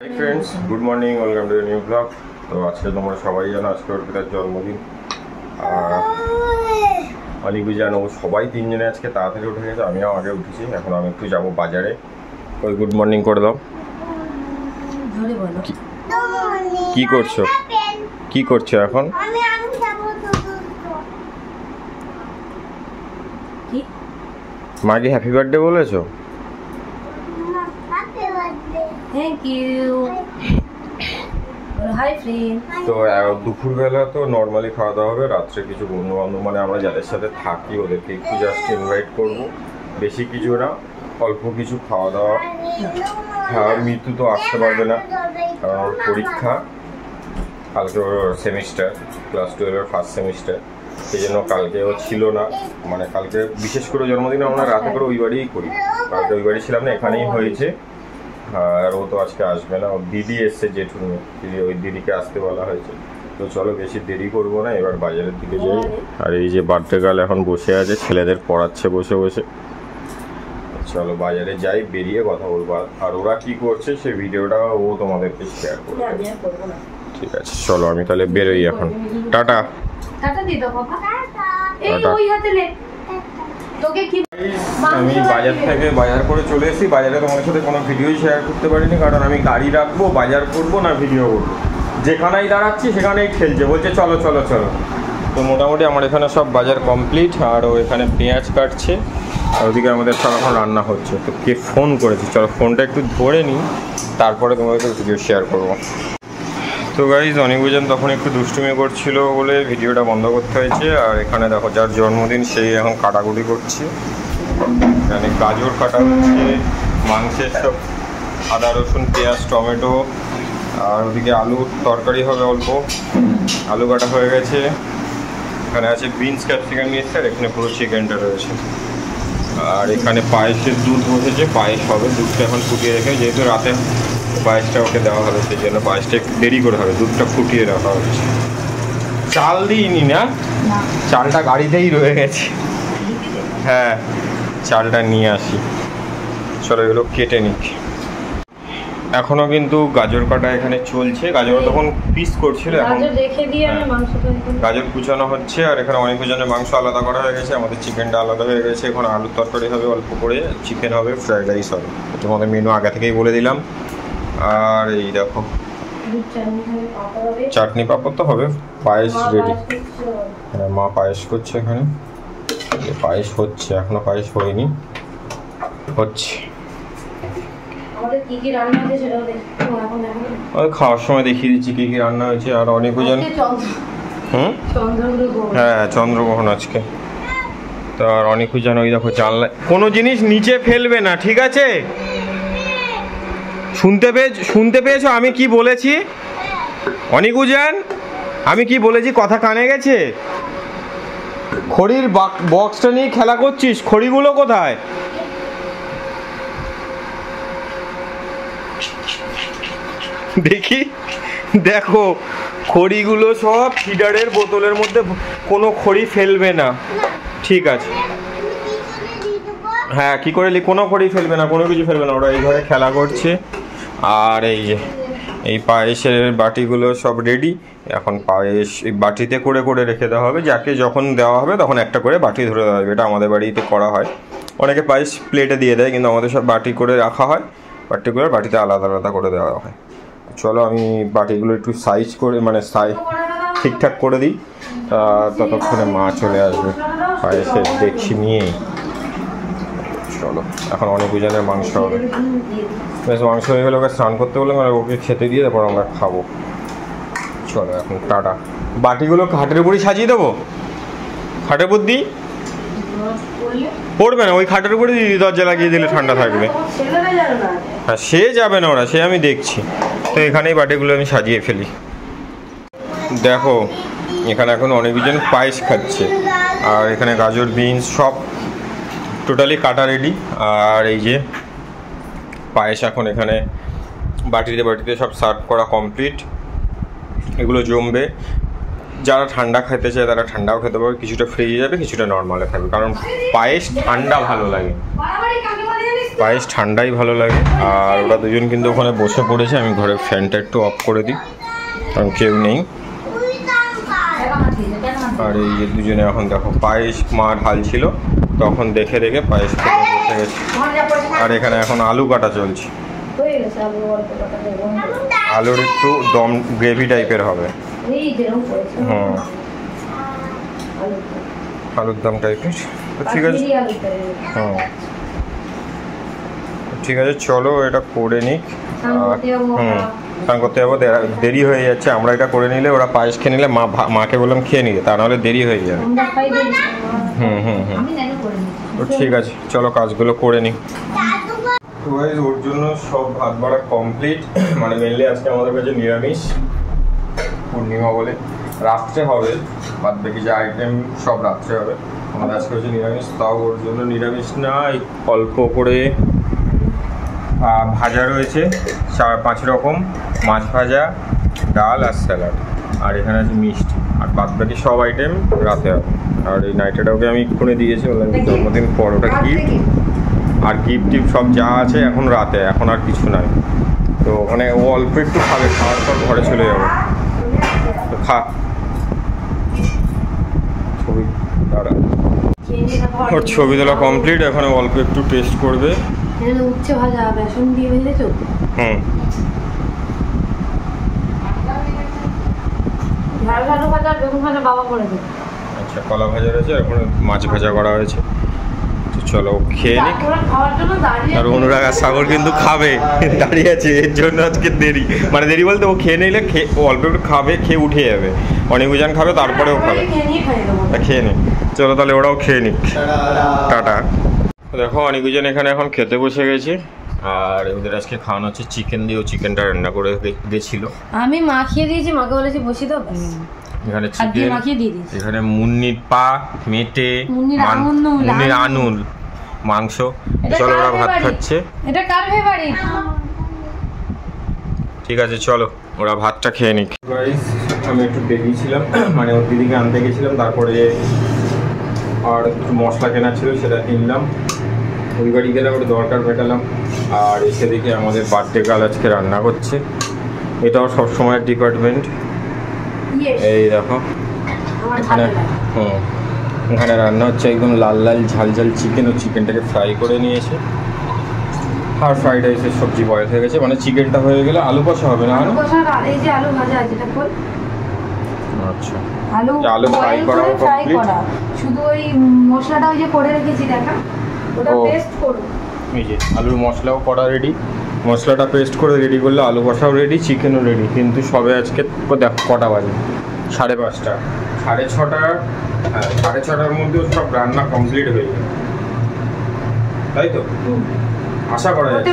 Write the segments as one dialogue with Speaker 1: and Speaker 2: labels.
Speaker 1: Hi friends, good morning, welcome to new blog. तो आज के তোমরা সবাই জানো আজকে ওর পিতার জন্মদিন। অনিকু জানো সবাই তিনজনে আজকে তাড়াতাড়ি উঠে গেছে, আমিও আগে উঠেছি। এখন আমি একটু যাবো বাজারে। ওই গুড মর্নিং করে দাও। কি করছো কি করছো এখন? মাকে হ্যাপি বার্থডে বলেছো?
Speaker 2: Thank you. Hi friend.
Speaker 1: তো দুপুরবেলা তো নর্মালি খাওয়া দাওয়া হবে। রাত্রে কিছু বন্ধু বান্ধব মানে আমরা যাদের সাথে থাকি ওদেরকে একটু জাস্ট ইনভাইট করবো, বেশি কিছু না, অল্প কিছু খাওয়া দাওয়া। হ্যাঁ, মৃত্যু তো আসতে পারবে না কারণ ওর পরীক্ষা কালকে, ওর সেমিস্টার, ক্লাস 12-এর ফার্স্ট সেমিস্টার, সেই জন্য কালকে ও ছিল না। মানে কালকে বিশেষ করে জন্মদিন আমরা রাতে করে ওই বাড়িই করি। কালকে ওই বাড়ি ছিলাম না, এখানেই হয়েছে। আর ও তো আজকে আসবে না, ওর দিদি এসছে, জেঠুনি দিদি, ওই দিদিকে আসতে বলা হয়েছে। তো চলো বেশি দেরি করবো না, এবার বাজারের দিকে যাই। আর এই যে বার্থডে গার্ল এখন বসে আছে, ছেলেদের পড়াচ্ছে বসে বসে। চলো বাজারে যাই, বেরিয়ে কথা বলবো। আর ওরা কি করছে সেই ভিডিওটা ও তোমাদেরকে শেয়ার করবে। ঠিক আছে চলো, আমি তাহলে বেরোই এখন। টাটা।
Speaker 2: টাটা দি দাও বাবা। এই ওই হাতে নে। তোকে কি
Speaker 1: আমি বাজার থেকে বাজার করে চলে এসেছি। বাজারে তোমাদের সাথে কোনো ভিডিওই শেয়ার করতে পারিনি কারণ আমি গাড়ি রাখবো, বাজার করবো না ভিডিও করবো। যেখানেই দাঁড়াচ্ছি সেখানেই ঠেলছে, বলছে চলো চলো চলো। তো মোটামুটি আমার এখানে সব বাজার কমপ্লিট। আর ও এখানে পেঁয়াজ কাটছে, আর ওদিকে আমাদের সব এখন রান্না হচ্ছে। তো কে ফোন করেছে, চলো ফোনটা একটু ধরে নিই, তারপরে তোমাদেরকে ভিডিও শেয়ার করবো। তো গাইজ অনিকজন তখন একটু দুষ্টুমি করছিল বলে ভিডিওটা বন্ধ করতে হয়েছে। আর এখানে দেখো যার জন্মদিন সেই এখন কাটাকুটি করছে। এখানে গাজর কাটা হচ্ছে, মাংসের সব আদা রসুন পেঁয়াজ টমেটো, আর ওদিকে আলুর তরকারি হবে অল্প, আলু কাটা হয়ে গেছে। এখানে আছে বিনস ক্যাপসিকাম নিয়ে এসছে, আর এখানে পুরো চিকেনটা রয়েছে। আর এখানে পায়েসের দুধ বসেছে, পায়েস হবে। দুধটা এখন ফুটিয়ে রেখে, যেহেতু রাতে পায়েসটা ওকে দেওয়া হবে সেই জন্য পায়েসটা একটু দেরি করে হবে, দুধটা ফুটিয়ে রাখা হচ্ছে। চাল দিইনি না, চালটা গাড়িতেই রয়ে গেছে। হ্যাঁ, চালটা নিয়ে আসি। চলো এগুলো কেটে নিক। এখনো কিন্তু গাজর কাটা এখানে চলছে। গাজর তখন পিস করছিল, এখন গাজর কুচানো হচ্ছে। আর এখানে অনেক জনের মাংস আলাদা করা হয়ে গেছে, আমাদের চিকেনটা আলাদা হয়ে গেছে। এখন আলুর তরকারি হবে অল্প করে, চিকেন হবে, ফ্রাইড রাইস হবে। তোমাদের মেনু আগে থেকেই বলে দিলাম। আর এই দেখো চাটনি পাঁপড় তো হবে, পায়েস রেডি। হ্যাঁ, মা পায়েস করছে এখানে, পায়েস হচ্ছে, এখনো পায়েস হয়নি, হচ্ছে। খাওয়ার সময় দেখিয়ে দিচ্ছি কি কি রান্না হয়েছে। আর অনেকজন হ্যাঁ চন্দ্রগ্রহণ আজকে। তো আর অনেকজন ওই দেখো জানলা, কোনো জিনিস নিচে ফেলবে না, ঠিক আছে? শুনতে পেয়েছো আমি কি বলেছি? অনিকুজান আমি কি বলেছি, কথা কানে গেছে? খড়ির বক্সটা নিয়ে খেলা করছিস, খড়িগুলো কোথায়? দেখি, দেখো খড়িগুলো সব ফিডারের বোতলের মধ্যে, কোনো খড়ি ফেলবে না, ঠিক আছে? হ্যাঁ, কি করে কোনো খড়ি ফেলবে না, কোনো কিছু ফেলবে না। ওরা এই ঘরে খেলা করছে। আর এই যে এই পায়েসের বাটিগুলো সব রেডি। এখন পায়েস এই বাটিতে করে করে রেখে দেওয়া হবে, যাকে যখন দেওয়া হবে তখন একটা করে বাটি ধরে দেওয়া হবে। এটা আমাদের বাড়িতে করা হয়। অনেকে পায়েস প্লেটে দিয়ে দেয়, কিন্তু আমাদের সব বাটি করে রাখা হয়, বাটি করে বাটিতে আলাদা আলাদা করে দেওয়া হয়। চলো আমি বাটিগুলো একটু সাইজ করে মানে ঠিকঠাক করে দিই, ততক্ষণে মা চলে আসবে পায়েসের দেখছি নিয়েই। চলো এখন অনেকজনের মাংস হবে, বেশ মাংস হয়ে গেলে ওকে স্নান করতে বলে মানে ওকে খেতে দিয়ে তারপর আমরা খাবো। চলো এখন টাটা। বাটিগুলো খাটের উপরই সাজিয়ে দেবো, খাটের উপর দিই, পড়বে না, ওই খাটের উপরে দরজা লাগিয়ে দিলে ঠান্ডা থাকবে। হ্যাঁ, সে যাবে না, ওরা সে আমি দেখছি। তো এখানেই বাটিগুলো আমি সাজিয়ে ফেলি। দেখো এখানে এখন অনেকজন পায়েস খাচ্ছে। আর এখানে গাজর বিনস সব টোটালি কাটা রেডি। আর এই যে পায়েস এখন এখানে বাটিতে বাটিতে সব সার্ভ করা কমপ্লিট। এগুলো জমবে। যারা ঠান্ডা খেতে চায় তারা ঠান্ডাও খেতে পারবে, কিছুটা ফ্রিজে যাবে, কিছুটা নর্মালে থাকবে, কারণ পায়েস ঠান্ডা ভালো লাগে, পায়েস ঠান্ডাই ভালো লাগে। আর ওরা দুজন কিন্তু ওখানে বসে পড়েছে, আমি ঘরের ফ্যানটা একটু অফ করে দিই কারণ কেউ নেই। আর এই যে দুজনে এখন দেখো পায়েস মা ঢালছিল, তখন দেখে দেখে পায়েস খেতে বসে গেছে। আর এখানে এখন আলু কাটা চলছে, আলুর একটু দম গ্রেভি টাইপের হবে। হুম, আলুর দম টাইপের। তো ঠিক আছে, হুম ঠিক আছে, চলো এটা করে নিক। স্নান করতে যাবো, দেরি হয়ে যাচ্ছে। আমরা এটা করে নিলে ওরা পায়েস খেয়ে নিলে মাকে বললাম খেয়ে নিলে, তা নাহলে দেরি হয়ে যাবে। হুম হুম হুম, তো ঠিক আছে চলো কাজগুলো করে নিই। তো গাইস ওর জন্য সব ভাত বাড়া কমপ্লিট, মানে মেনলি আজকে আমাদের কাছে নিরামিষ, পূর্ণিমা বলে রাত্রে হবে, বাদ বাকি যে আইটেম সব রাত্রে হবে। আমাদের আজকে হচ্ছে নিরামিষ, তাও ওর জন্য নিরামিষ না অল্প করে ভাজা রয়েছে 4-5 রকম, মাছ ভাজা, ডাল আর স্যালাড, আর এখানে আছে মিষ্টি, আর বাদ বাকি সব আইটেম রাতে হবে। আর এই নাইটেটা ওকে আমি এক্ষুনি দিয়েছি, বললাম জন্মদিন পর ওটা গিফট, আর গিফট টিফট সব যা আছে এখন রাতে, এখন আর কিছু নাই। তো ওখানে ও অল্প একটু খাবে, খাওয়ার পর ঘরে চলে যাবো। তো খা ছবি, দাঁড়া ওর ছবি তোলা কমপ্লিট, এখন অল্প একটু টেস্ট করবে।
Speaker 2: উচ্ছে ভাজা বেসন দিয়ে ভেজেছো?
Speaker 1: হুম,
Speaker 2: আলু ভাজা আর বেগুন ভাজা বাবা করে দেবে।
Speaker 1: আচ্ছা, কলা ভাজা রয়েছে, এখন মাছ ভাজা করা হয়েছে। তো চলো খেয়ে নিক। আর অনুরাগ আর সাগর কিন্তু খাবে, দাঁড়িয়ে আছে, এর জন্য আজকে দেরি, মানে দেরি বলতে ও খেয়ে নিলে ও অল্প একটু খাবে, খেয়ে উঠে যাবে। অনিকুজান খাবে, তারপরেও খাবে। খেয়ে নিক, চলো তাহলে ওরাও খেয়ে নিক। টাটা। দেখো অনিকুজান এখানে এখন খেতে বসে গেছে, আর ওদের আজকে খাওয়ানো হচ্ছে চিকেন দিয়ে, ও চিকেনটা রান্না করে গেছিল।
Speaker 2: আমি মাখিয়ে দিয়েছি, মাকে বলেছি বসিয়ে দাও।
Speaker 1: এখানে চিকেন, এখানে মুন্নির পা, মেটে, মুন্নির আনুল, মাংস। চলো ওরা ভাত খাচ্ছে।
Speaker 2: এটা কার ফেভারিট?
Speaker 1: ঠিক আছে চলো ওরা ভাতটা খেয়ে নিক। গাইস আমি একটু বেরিয়েছিলাম, মানে ওর দিদিকে আনতে গেছিলাম, তারপরে আর একটু মশলা কেনা ছিল সেটা কিনলাম, ওই বাড়ি গেলাম, ওটা দরকার মেটালাম। আর এসে দেখি আমাদের বার্থডে গার্ল আজকে রান্না করছে, এটাও সবসময়ের ডিপার্টমেন্ট। এই দেখো এখানে, এখানে রান্না হচ্ছে একদম লাল লাল ঝাল ঝাল চিকেন, ও চিকেনটাকে ফ্রাই করে নিয়েছে। আর ফ্রাইড রাইসের সবজি বয়েল হয়ে গেছে, মানে চিকেনটা হয়ে গেলে আলু কষা হবে না? আলু কষা আর এই যে আলু ভাজা আছে, এটা কোন? আচ্ছা, আলু ফ্রাই করা কমপ্লিট,
Speaker 2: শুধু ওই মশলাটা ওই যে করে রেখেছি দেখা, ওটা পেস্ট করব।
Speaker 1: এই যে আলুর মশলাও করা রেডি, মশলাটা পেস্ট করে রেডি করলে আলু কষাও রেডি, চিকেনও রেডি। কিন্তু সবে আজকে দেখো কটা বাজে, 5:30, 6:30, হ্যাঁ 6:30টার মধ্যেও সব রান্না কমপ্লিট হয়ে যায়, তাই তো? আশা করা যাচ্ছে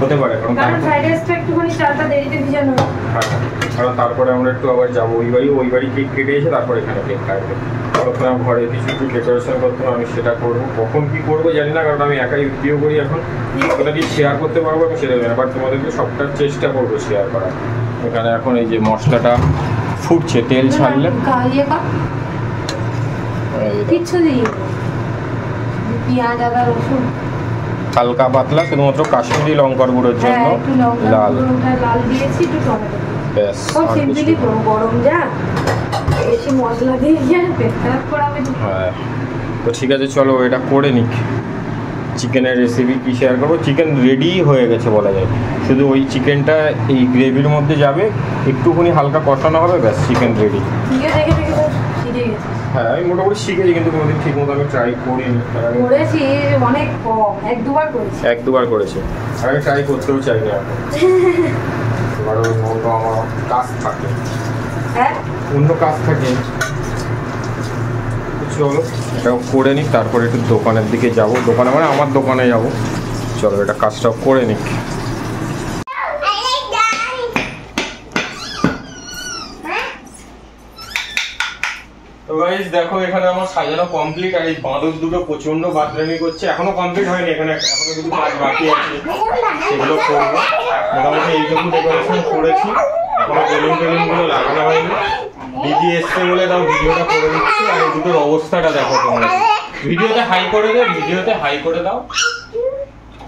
Speaker 1: হতে পারে, কারণ ফ্রাইড রাইসটা একটুখানি চালটা দেরিতে ভিজানো। হ্যাঁ, কারণ তারপরে আমরা একটু আবার যাবো ওই বাড়ি কেক কেটে এসে তারপর এখানে কেক কাটবে। তখন ঘরে কিছু একটু ডেকোরেশন করতে হবে, আমি সেটা করবো। কখন কি করবো জানি না, কারণ আমি একাই ভিডিও করি এখন, ওটা কি শেয়ার করতে পারবো আমি সেটা জানি না, বাট তোমাদেরকে সবটা চেষ্টা করবো শেয়ার করার। এখানে এখন এই যে মশলাটা ফুটছে, তেল ছাড়লে
Speaker 2: কিচ্ছু দিই, পেঁয়াজ আদা রসুন
Speaker 1: হালকা পাতলা, শুধুমাত্র কাশ্মীরি লঙ্কার গুঁড়োর জন্য লাল
Speaker 2: দিয়েছি, একটু টমেটো
Speaker 1: ব্যাস।
Speaker 2: সিম্পলি গরম যা বেশি মশলা দিয়ে পেট খারাপ করাবে।
Speaker 1: হ্যাঁ, তো ঠিক আছে চলো এটা করে নিক। চিকেনের রেসিপি কি শেয়ার করবো, চিকেন রেডি হয়ে গেছে বলা যায়, শুধু ওই চিকেনটা এই গ্রেভির মধ্যে যাবে, একটুখানি হালকা কষানো হবে, ব্যাস চিকেন রেডি। হ্যাঁ আমি মোটামুটি শিখেছি, কিন্তু কোনোদিন ঠিক মতো আমি ট্রাই করিনি,
Speaker 2: করেছি অনেক কম, 1-2 বার করেছি,
Speaker 1: আর আমি ট্রাই করতেও চাই না এখন। এবার অন্য আমার কাজ থাকে,
Speaker 2: হ্যাঁ
Speaker 1: অন্য কাজ থাকে। চলো এটাও করে নিক, তারপরে একটু দোকানের দিকে যাব, দোকানে মানে আমার দোকানে যাব। চলো এটা কাজটাও করে নিক। তো গাইস দেখো এখানে আমার সাজানো কমপ্লিট, আর এই বাঁদর দুটো প্রচন্ড বাদরামি করছে, এখনো কমপ্লিট হয়নি, এখানে এখনো কিছু কাজ বাকি আছে, সেগুলো করবো। মোটামুটি এইটুকু ডেকোরেশন করেছি, এখনো বেলুন গুলো লাগানো হয়নি। দিদি এসছে বলে তাও ভিডিওটা করে দিচ্ছি। আর এই দুটোর অবস্থাটা দেখো তোমরা। ভিডিওতে হাই করে দাও, ভিডিওতে হাই করে দাও।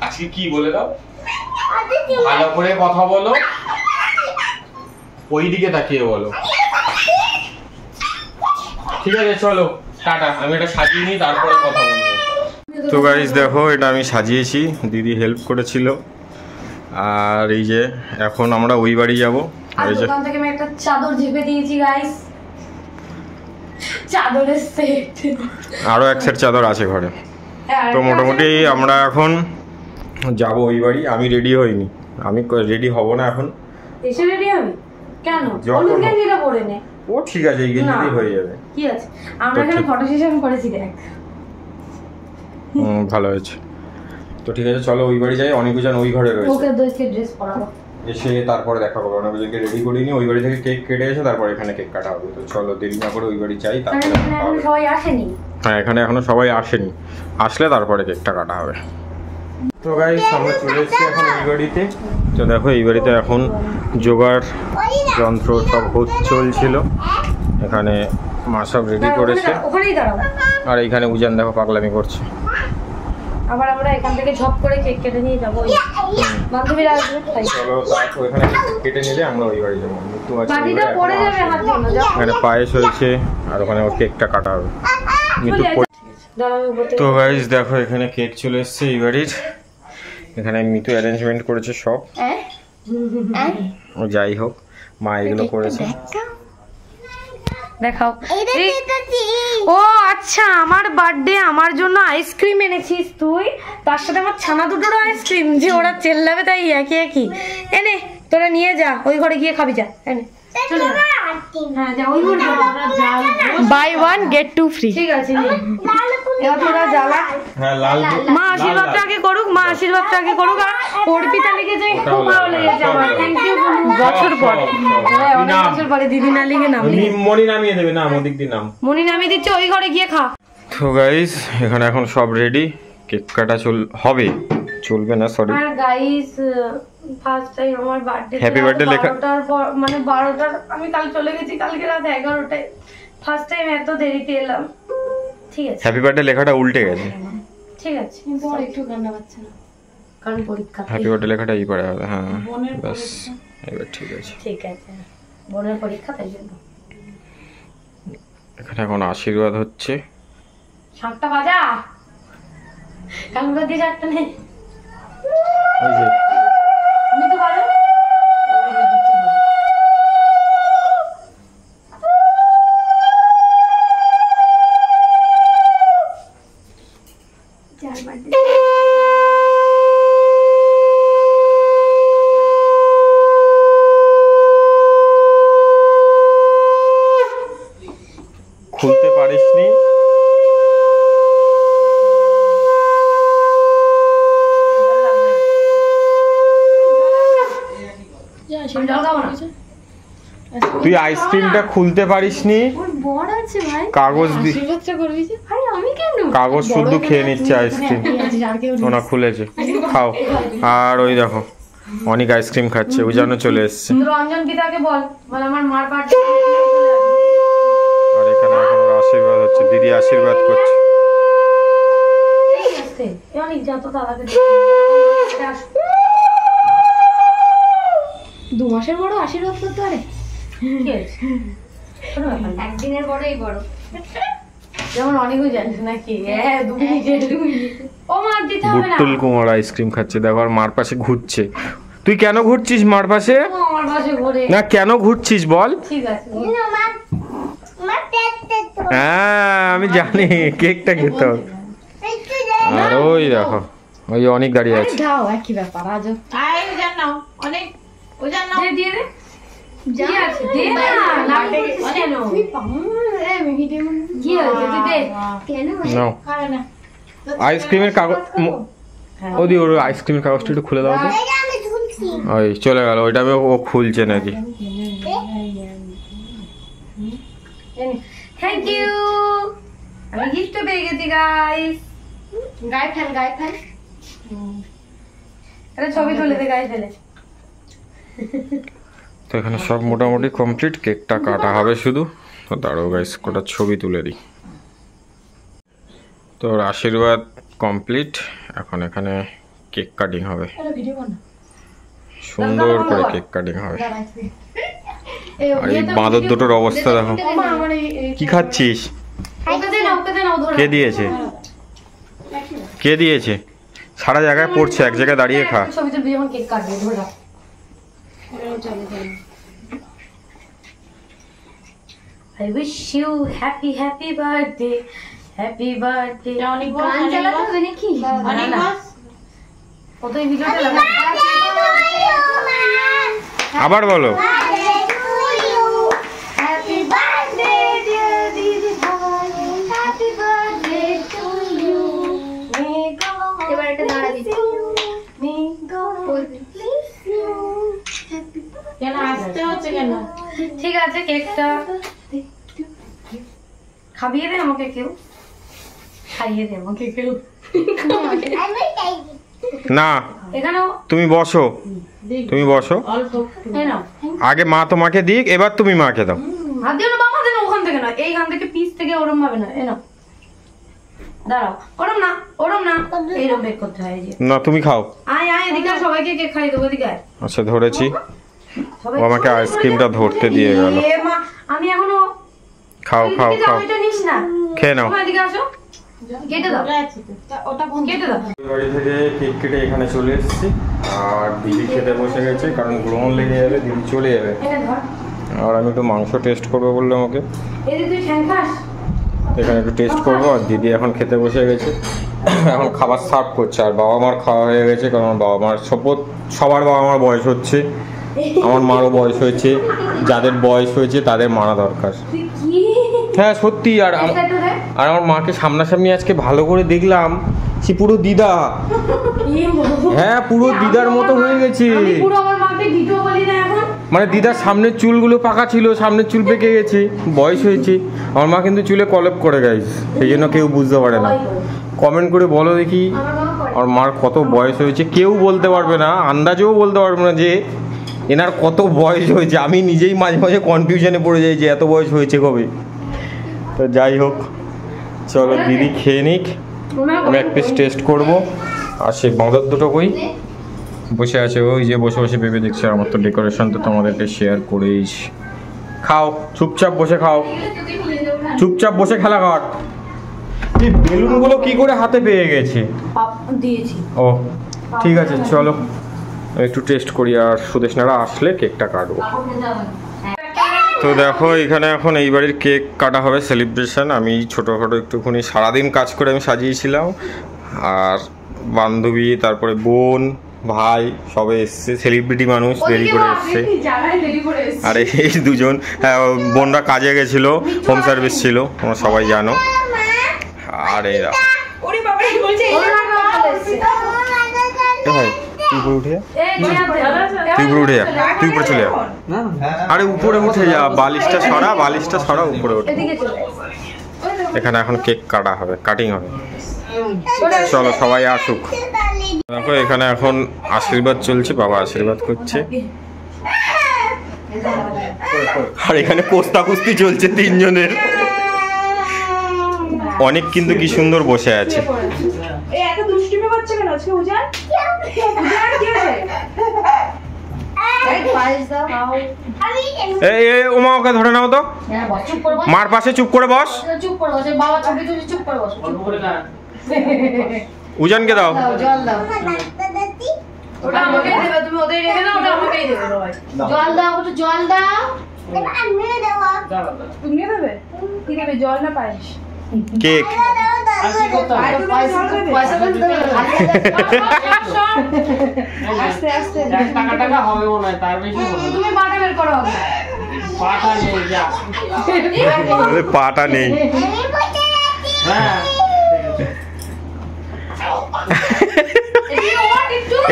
Speaker 1: আজকে কি বলে দাও, ভালো করে কথা বলো, ওই দিকে তাকিয়ে বলো। ঠিক আছে চলো টাটা, আমি এটা সাজিয়ে নিই তারপরে কথা বলবো। তো গাইস দেখো এটা আমি সাজিয়েছি, দিদি হেল্প করেছিল। আর এই যে এখন আমরা ওই বাড়ি যাবো।
Speaker 2: আর দোকান থেকে আমি একটা চাদর ঝেপে দিয়েছি গাইস, চাদরের সেট।
Speaker 1: আরো এক সেট চাদর আছে ঘরে। তো মোটামুটি আমরা এখন যাব ওই বাড়ি। আমি রেডি হইনি, আমি রেডি হব না এখন।
Speaker 2: এসে রেডি হবে কেন? হলুদ গেঞ্জিটা পরে নে।
Speaker 1: ও ঠিক আছে, এই গেঞ্জিতেই হয়ে যাবে।
Speaker 2: কি আছে, আমরা এখানে ফটো সেশন করেছি দেখ।
Speaker 1: ভালো হয়েছে। তো ঠিক আছে চলো ওই বাড়ি যাই। অনেকজন ওই ঘরে রয়েছে,
Speaker 2: ওকে দোস্ত ড্রেস পরাবো, এসে
Speaker 1: তারপরে দেখা করবো। অনেকজনকে রেডি করিনি, ওই বাড়ি থেকে কেক কেটে এসে তারপর এখানে কেক কাটা হবে। তো চলো দেরি না করে ওই বাড়ি যাই, তারপরে
Speaker 2: সবাই আসেনি।
Speaker 1: হ্যাঁ এখানে এখনো সবাই আসেনি, আসলে তারপরে কেকটা কাটা হবে। তো গাইস আমরা চলে এসেছি এখন এই বাড়িতে। তো দেখো এই বাড়িতে এখন জোগাড় যন্ত্র সব চলছিল। এখানে মা সব রেডি করেছে, আর এইখানে উজান দেখো পাগলামি করছে।
Speaker 2: আবার আমরা এখান থেকে ঝপ করে কেক কেটে নিয়ে যাবো, বান্ধবীরা আসবে তাই।
Speaker 1: চলো ওখানে কেটে নিলে আমরা ওই বাড়ি যাবো। মৃত্যু আছে, এখানে পায়েস হয়েছে আর ওখানে ওর কেকটা কাটা হবে। তো গাইস দেখো এখানে কেক চলে এসছে এই বাড়ির। এখানে মিতু অ্যারেঞ্জমেন্ট করেছে সব। ও যাই হোক মা এগুলো করেছে।
Speaker 2: দেখাও। ও আচ্ছা, আমার বার্থডে, আমার জন্য আইসক্রিম এনেছিস তুই, তার সাথে আমার ছানা দুটোরও আইসক্রিম, যে ওরা চেল্লাবে তাই একই একই। এনে তোরা নিয়ে যা, ওই ঘরে গিয়ে খাবি, যা এনে। হ্যাঁ যা, ওই ঘরে buy one get two free. ঠিক আছে এবার তোরা জ্বালা।
Speaker 1: হ্যাঁ লাল
Speaker 2: মা আশীর্বাদটা আগে করুক, মা আশীর্বাদটা আগে করুক। আর অর্পিতা লিখেছে খুব ভালো লেগেছে আমার, থ্যাংক ইউ বছর পর। হ্যাঁ অনেক বছর পরে দিদি না লিখে নাম লিখে
Speaker 1: মনি নামিয়ে দেবে না, ওদিক দিয়ে নাম
Speaker 2: মনি নামিয়ে দিচ্ছে, ওই ঘরে গিয়ে খা।
Speaker 1: তো গাইস এখানে এখন সব রেডি, কেক কাটা হবে, চলবে না সরি।
Speaker 2: আর গাইস ফার্স্ট টাইম আমার বার্থডে,
Speaker 1: হ্যাপি বার্থডে লেখা,
Speaker 2: 12টার পর মানে 12টার, আমি কাল চলে গেছি, কালকে রাত 11টায় ফার্স্ট টাইম এত দেরিতে এলাম। ঠিক আছে
Speaker 1: হ্যাপি বার্থডে লেখাটা উল্টে গেছে।
Speaker 2: ঠিক আছে কিন্তু আমার একটু কান্না পাচ্ছে না, কারণ পরীক্ষা।
Speaker 1: হ্যাপি বার্থডে লেখাটা এই পারে হবে। হ্যাঁ বাস এবার ঠিক আছে,
Speaker 2: ঠিক আছে বোনের পরীক্ষা তাই জন্য।
Speaker 1: এখানে এখন আশীর্বাদ হচ্ছে।
Speaker 2: শাকটা ভাজা কাঙ্গুলো দিয়ে শাকটা নেই,
Speaker 1: ওই যে
Speaker 2: তুমি তো ভালো।
Speaker 1: খুলতে পারিসনি? তুই আইসক্রিমটা খুলতে পারিসনি? কাগজ কাগজ শুদ্ধ খেয়ে নিচ্ছে আইসক্রিম, ওনা খুলেছে খাও। আর ওই দেখো অনেক আইসক্রিম খাচ্ছে, উজানো চলে এসছে।
Speaker 2: রঞ্জন পিতাকে বল, বল আমার মার বার্থডে।
Speaker 1: আর এখানে এখন আশীর্বাদ হচ্ছে, দিদি আশীর্বাদ করছে।
Speaker 2: অনেক যত দাদাকে 2 মাসের বড় আশীর্বাদ করতে পারে, একদিনের বড়ই বড়, যেমন অনেকই জানিস নাকি। হ্যাঁ 2 মিনিট ও মার দিতে হবে না।
Speaker 1: বুটুল কুমার আইসক্রিম খাচ্ছে, দেখো আর মার পাশে ঘুরছে। তুই কেন ঘুরছিস মার পাশে?
Speaker 2: আমার পাশে ঘুরে
Speaker 1: না কেন ঘুরছিস বল?
Speaker 2: ঠিক আছে
Speaker 1: হ্যাঁ আমি জানি কেকটা খেতে হবে। আর ওই দেখো ওই অনেক দাঁড়িয়ে আছে।
Speaker 2: যাও একই ব্যাপার আজ আই জানাও অনেক ও জানাও দিয়ে দে কি আছে দে না না কেন এ মিহিটে কি আছে দে কেন
Speaker 1: নাও আইসক্রিমের কাগজ, ওদি ওর আইসক্রিমের কাগজটা একটু খুলে দাও তো। ওই চলে গেল, ওইটা ও খুলছে নাকি।
Speaker 2: থ্যাংক ইউ, আমি গিফট পেয়ে গেছি গাইস। গায়ে ফেল এটা ছবি তুলে দে গায়ে ফেলে।
Speaker 1: তো এখানে সব মোটামুটি কমপ্লিট, কেকটা কাটা হবে শুধু। তো দাঁড়াও গাইস, কটা ছবি তুলে দিই। তোর আশীর্বাদ কমপ্লিট, এখন এখানে কেক কাটিং হবে, সুন্দর করে কেক কাটিং হবে। আর এই বাঁদর দুটোর অবস্থা দেখো, কি খাচ্ছিস? কে দিয়েছে? কে দিয়েছে? সারা জায়গায় পড়ছে, এক জায়গায় দাঁড়িয়ে খা।
Speaker 2: I wish you happy happy birthday, happy birthday. গান চালাতে হবে নাকি? অনেক বাস কত এই ভিডিওটা লাগা।
Speaker 1: আবার বলো।
Speaker 2: Happy birthday dear Didi bhai, happy birthday to you. May God এবার এটা দাঁড়া দিই। May God bless you. কেন আসতে হচ্ছে কেন? ঠিক আছে, কেকটা খাইয়ে দে আমাকে কেউ, খাইয়ে দে আমাকে কেউ।
Speaker 1: না,
Speaker 2: এখানেও
Speaker 1: তুমি বসো, তুমি বসো। আগে মা তোমাকে দিক, এবার তুমি মাকে দাও।
Speaker 2: হাত দিও না বাবা, দেন ওখান থেকে না, এইখান থেকে পিস থেকে ওরম ভাবে না। এনো দাঁড়াও, ওরম না, ওরম না, এইরকম বেক করতে হয়। যে
Speaker 1: না, তুমি খাও।
Speaker 2: আয় আয়, এদিকে সবাইকে কেক খাইয়ে দেবো। এদিকে
Speaker 1: আচ্ছা, ধরেছি। ও আমাকে আইসক্রিমটা ধরতে দিয়ে গেল।
Speaker 2: আমি এখনো
Speaker 1: খাও খাও খাও,
Speaker 2: এটা নিস না,
Speaker 1: খেয়ে নাও।
Speaker 2: এদিকে আসো, কেটে দাও ওটা, কেটে দাও।
Speaker 1: বাড়ি থেকে কেক কেটে এখানে চলে এসেছি, আর দিদি খেতে বসে গেছে, কারণ গ্রহণ লেগে যাবে, দিদি চলে যাবে। আর আমি একটু মাংস টেস্ট করবো বললে আমাকে, এখানে একটু টেস্ট করবো। আর দিদি এখন খেতে বসে গেছে, এখন খাবার সার্ভ করছে। আর বাবা মার খাওয়া হয়ে গেছে, কারণ বাবা মার সবার বাবা মার বয়স হচ্ছে, আমার মারও বয়স হয়েছে। যাদের বয়স হয়েছে তাদের মারা দরকার। হ্যাঁ সত্যি। আর আমার মাকে সামনাসামনি আজকে ভালো করে দেখলাম, সে পুরো দিদা। হ্যাঁ, পুরো দিদার মতো হয়ে গেছে। মানে দিদার সামনের চুলগুলো পাকা ছিল, সামনের চুল পেকে গেছে, বয়স হয়েছে। আমার মা কিন্তু চুলে কলপ করে গাইস, সেই জন্য কেউ বুঝতে পারে না। কমেন্ট করে বলো দেখি আমার মার কত বয়স হয়েছে। কেউ বলতে পারবে না, আন্দাজেও বলতে পারবে না যে এনার কত বয়স হয়েছে। আমি নিজেই মাঝে মাঝে কনফিউশনে পড়ে যাই যে এত বয়স হয়েছে কবে। তো যাই হোক, চলো দিদি খেয়ে নিক, আমি এক পিস টেস্ট করবো। আর সেই বাঁদর দুটো কই বসে আছে, ওই যে বসে বসে ভেবে দেখছে। আমার তো ডেকোরেশন তো তোমাদেরকে শেয়ার করেইস। খাও, চুপচাপ বসে খাও, চুপচাপ বসে খেলা কর। এই বেলুনগুলো কি করে হাতে পেয়ে গেছে? ও ঠিক আছে, চলো একটু টেস্ট করি। আর সুদেশনারা আসলে কেকটা কাটবো। তো দেখো, এখানে এখন এই বাড়ির কেক কাটা হবে, সেলিব্রেশন। আমি ছোটোখাটো একটুখানি সারাদিন কাজ করে আমি সাজিয়েছিলাম। আর বান্ধবী, তারপরে বোন, ভাই সবে এসছে, সেলিব্রিটি মানুষ দেরি করে এসছে। আর এই দুজন, হ্যাঁ বোনরা কাজে গেছিলো, হোম সার্ভিস ছিল, তোমরা সবাই জানো। আর এরা তুই উপরে উঠে যা, তুই উপরে চলে যা। আরে উপরে উঠে যা, বালিশটা সরা, বালিশটা সরা, উপরে উঠে। এখানে এখন কেক কাটা হবে, কাটিং হবে। চলো সবাই আসুক। দেখো এখানে এখন আশীর্বাদ চলছে, বাবা আশীর্বাদ করছে। আর এখানে কোস্তা কুস্তি চলছে তিনজনের। অনেক কিন্তু কি সুন্দর বসে আছে। এই ওমা, ওকে ধরে নাও তো, মার পাশে চুপ করে বস। উজানকে দাও।
Speaker 2: জল দাও, একটু জল দাও। জল না পায়েস,
Speaker 1: কেক। পাটা নেই।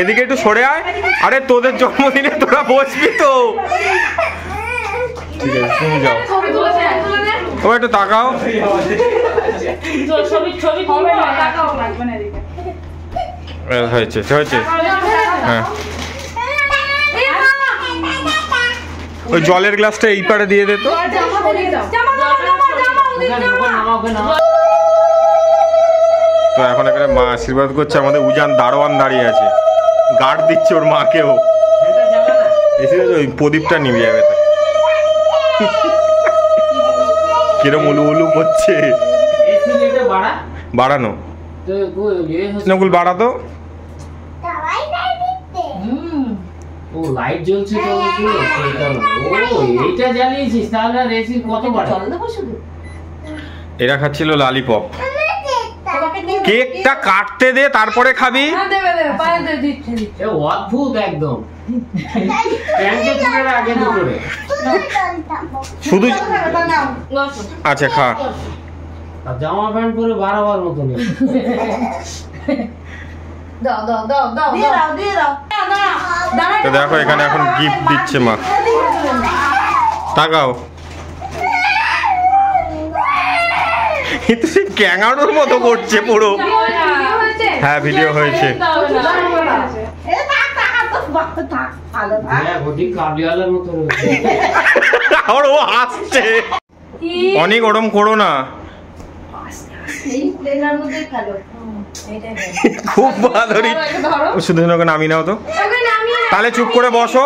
Speaker 1: এদিকে একটু সরে আয়। আরে তোদের জন্মদিনে তোরা বসবি তো। ঠিক আছে, তুমি যাও। ও একটু তাকাও। হয়েছে হয়েছে, হ্যাঁ ওই জলের গ্লাসটা এই পারে দিয়ে দে তো। তো এখন এখানে মা আশীর্বাদ করছে, আমাদের উজান দারোয়ান দাঁড়িয়ে আছে, গার্ড দিচ্ছে ওর মাকেও। এসে ওই প্রদীপটা নিভে যাবে, কিরম উলু উলু করছে। বাড়ানো নকুল, বাড়াতো।
Speaker 3: ও লাইট জ্বলছে তো, ও এইটা জ্বালিয়েছিস, তাহলে আর এসি কত বাড়ে।
Speaker 1: এরা খাচ্ছিল ললিপপ। কেকটা কাটতে দে, তারপরে খাবি।
Speaker 3: অদ্ভুত একদম। আগে দুপুরে
Speaker 1: শুধু আচ্ছা খা।
Speaker 3: জামা প্যান্ট পরে বাড়াবার মতো নেই।
Speaker 1: তো দেখো এখানে এখন গিফট দিচ্ছে মা, তাকাও। কিন্তু সে ক্যাঙাড়ুর মতো করছে পুরো। হ্যাঁ ভিডিও হয়েছে। আর ও হাসছে। অনেক ওরম করো না, খুব বাদরি। শুধু নামি নাও তো, তাহলে চুপ করে বসো।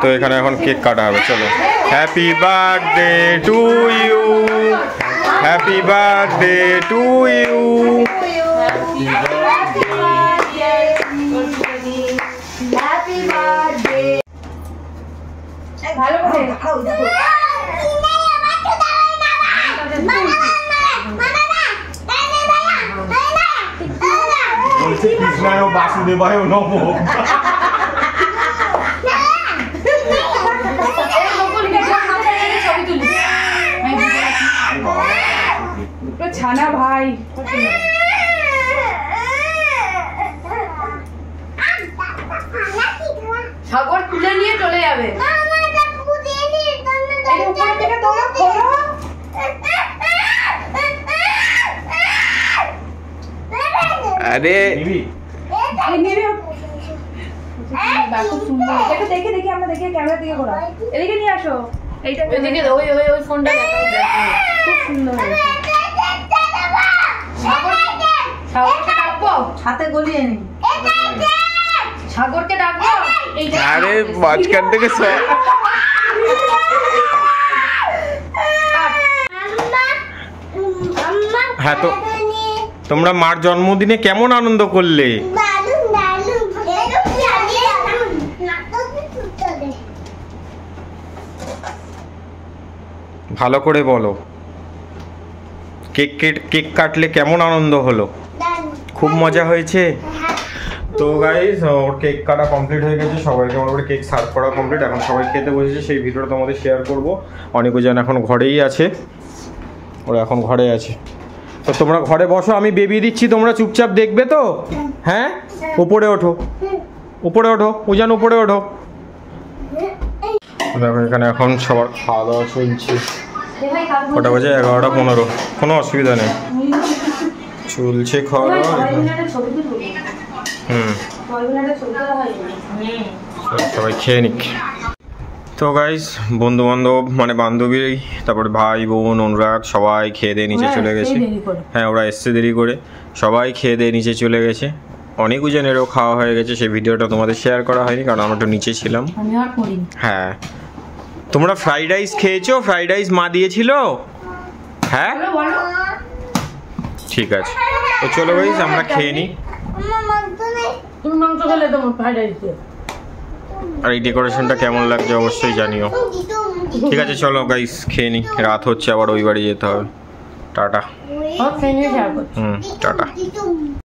Speaker 1: তো এখানে এখন কেক কাটা হবে, চলো। Happy birthday to you, happy birthday to you.
Speaker 2: ভালো করে
Speaker 1: বলছে কৃষ্ণায় বাসুদেবায় নমঃ।
Speaker 2: ছানা ভাই সাগর তুলে নিয়ে চলে যাবে।
Speaker 1: আরে
Speaker 2: দেখে দেখে আমরা দেখে ক্যামেরা দিকে ঘোরা, এদিকে নিয়ে আসো। এইটা এদিকে ওই ওই ওই ফোনটা খুব সুন্দর হয়েছে। সাগরকে ডাকবো, হাতে গলিয়ে নি। সাগরকে ডাকবো।
Speaker 1: আরে মাঝখান থেকে হ্যাঁ। তো তোমরা মার জন্মদিনে কেমন আনন্দ করলে? ভালো করে বলো। কেক কাটলে কেমন আনন্দ হলো? খুব মজা হয়েছে। তো গাইস ওর কেক কাটা কমপ্লিট হয়ে গেছে, সবাইকে মোটামুটি কেক সার্ভ করা কমপ্লিট। এখন সবাই খেতে বসেছে, সেই ভিডিওটা তোমাদের শেয়ার করবো। অনেকজন এখন ঘরেই আছে, ওরা এখন ঘরে আছে। তো তোমরা ঘরে বসো, আমি বেবি দিচ্ছি, তোমরা চুপচাপ দেখবে তো। হ্যাঁ উপরে ওঠো, উপরে ওঠো উজান, উপরে ওঠো। দেখো এখানে এখন সবার খাওয়া দাওয়া চলছে। কটা বাজে? 11:15। কোনো অসুবিধা নেই, চলছে খাওয়া দাওয়া। সবাই খেয়ে নিক। তো গাইস বন্ধু বান্ধব মানে বান্ধবী, তারপরে ভাই বোন অনুরাগ সবাই খেয়ে দিয়ে নিচে চলে গেছে। হ্যাঁ ওরা এসছে দেরি করে, সবাই খেয়ে দিয়ে নিচে চলে গেছে। অনেক জনেরও খাওয়া হয়ে গেছে, সেই ভিডিওটা তোমাদের শেয়ার করা হয়নি কারণ আমরা একটু নিচে ছিলাম। হ্যাঁ তোমরা ফ্রাইড রাইস খেয়েছো? ফ্রাইড রাইস মা দিয়েছিল। হ্যাঁ ঠিক আছে, তো চলো গাইস আমরা খেয়ে নিই। আর এই ডেকোরেশনটা কেমন লাগছে অবশ্যই জানিও। ঠিক আছে চলো গাইস খেয়ে নিই, রাত হচ্ছে, আবার ওই বাড়ি যেতে হবে। টাটা। টাটা।